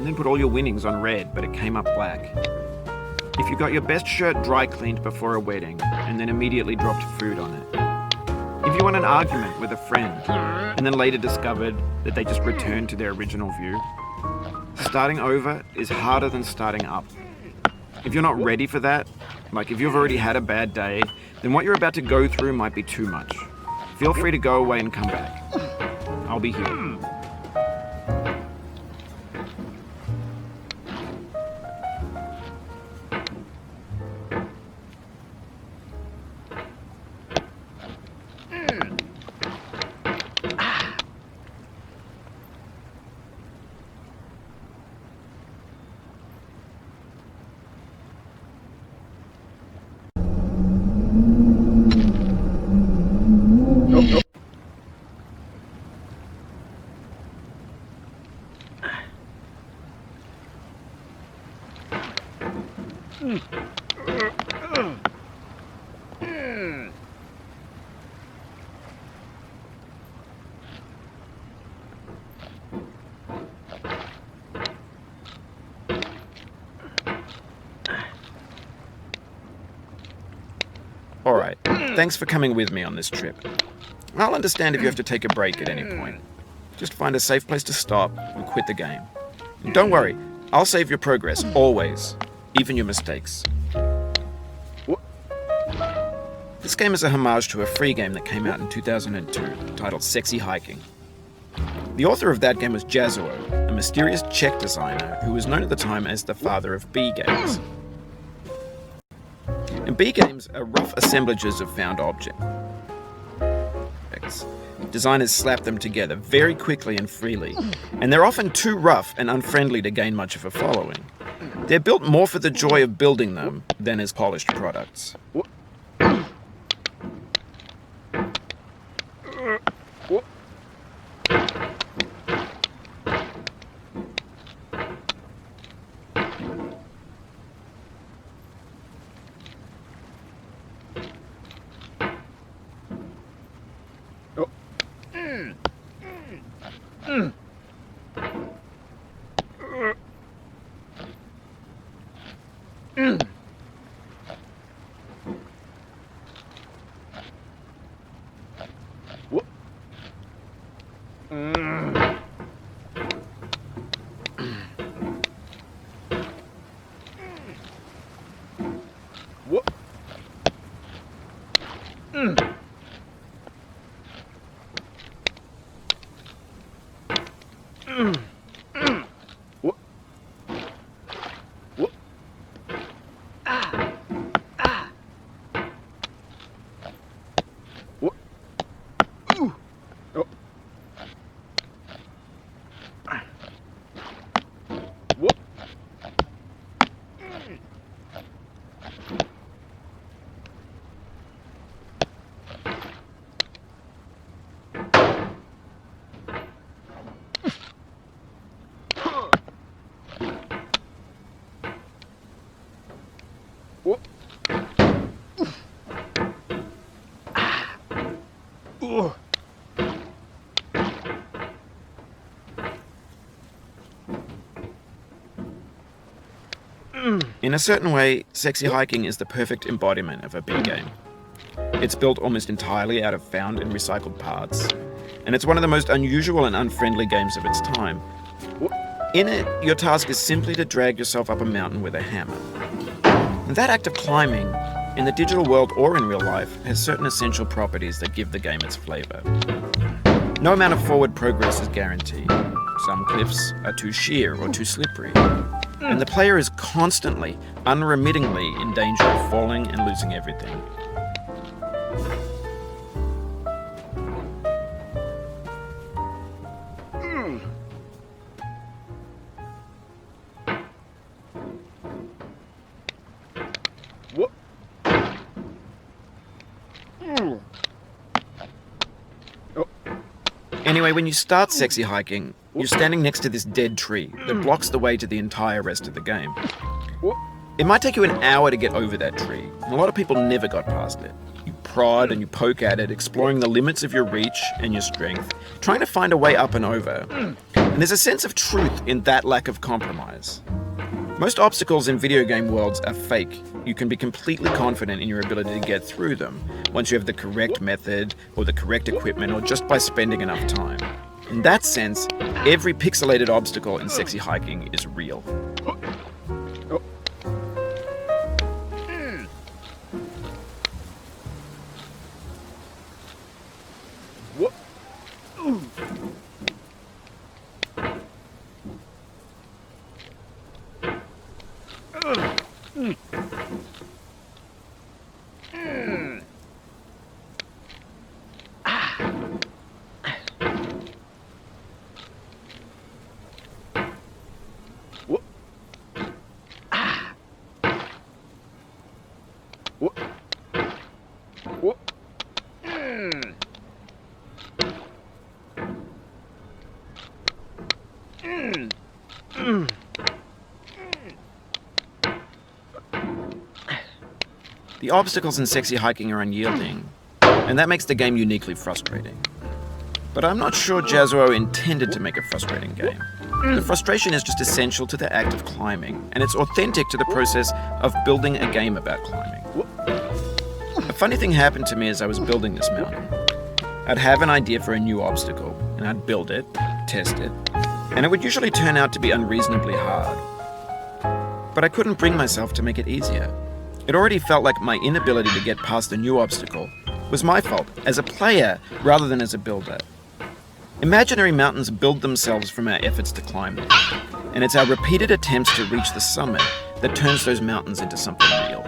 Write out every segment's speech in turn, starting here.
and then put all your winnings on red, but it came up black. If you got your best shirt dry cleaned before a wedding, and then immediately dropped food on it. If you won an argument with a friend, and then later discovered that they just returned to their original view. Starting over is harder than starting up. If you're not ready for that, like if you've already had a bad day, then what you're about to go through might be too much. Feel free to go away and come back. I'll be here. Alright, thanks for coming with me on this trip. I'll understand if you have to take a break at any point. Just find a safe place to stop and quit the game. And don't worry, I'll save your progress, always. Even your mistakes. This game is a homage to a free game that came out in 2002, titled Sexy Hiking. The author of that game was Jazuo, a mysterious Czech designer who was known at the time as the father of B games. And B games are rough assemblages of found objects. Designers slap them together very quickly and freely, and they're often too rough and unfriendly to gain much of a following. They're built more for the joy of building them than as polished products. In a certain way, Sexy Hiking is the perfect embodiment of a B game. It's built almost entirely out of found and recycled parts, and it's one of the most unusual and unfriendly games of its time. In it, your task is simply to drag yourself up a mountain with a hammer. And that act of climbing, in the digital world or in real life, has certain essential properties that give the game its flavor. No amount of forward progress is guaranteed. Some cliffs are too sheer or too slippery. And the player is constantly, unremittingly in danger of falling and losing everything. Anyway, when you start Sexy Hiking, you're standing next to this dead tree that blocks the way to the entire rest of the game. It might take you an hour to get over that tree, and a lot of people never got past it. You prod and you poke at it, exploring the limits of your reach and your strength, trying to find a way up and over. And there's a sense of truth in that lack of compromise. Most obstacles in video game worlds are fake. You can be completely confident in your ability to get through them once you have the correct method or the correct equipment or just by spending enough time. In that sense, every pixelated obstacle in Sexy Hiking is real. The obstacles in Sexy Hiking are unyielding, and that makes the game uniquely frustrating. But I'm not sure Jazuo intended to make a frustrating game. The frustration is just essential to the act of climbing, and it's authentic to the process of building a game about climbing. A funny thing happened to me as I was building this mountain. I'd have an idea for a new obstacle, and I'd build it, test it, and it would usually turn out to be unreasonably hard. But I couldn't bring myself to make it easier. It already felt like my inability to get past a new obstacle was my fault as a player rather than as a builder. Imaginary mountains build themselves from our efforts to climb them, and it's our repeated attempts to reach the summit that turns those mountains into something real.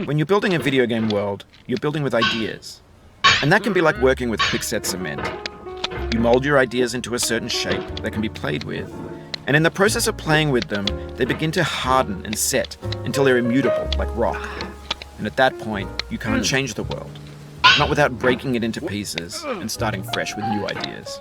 When you're building a video game world, you're building with ideas. And that can be like working with quickset cement. You mold your ideas into a certain shape that can be played with, and in the process of playing with them, they begin to harden and set until they're immutable, like rock. And at that point, you can't change the world, not without breaking it into pieces and starting fresh with new ideas.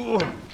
우와.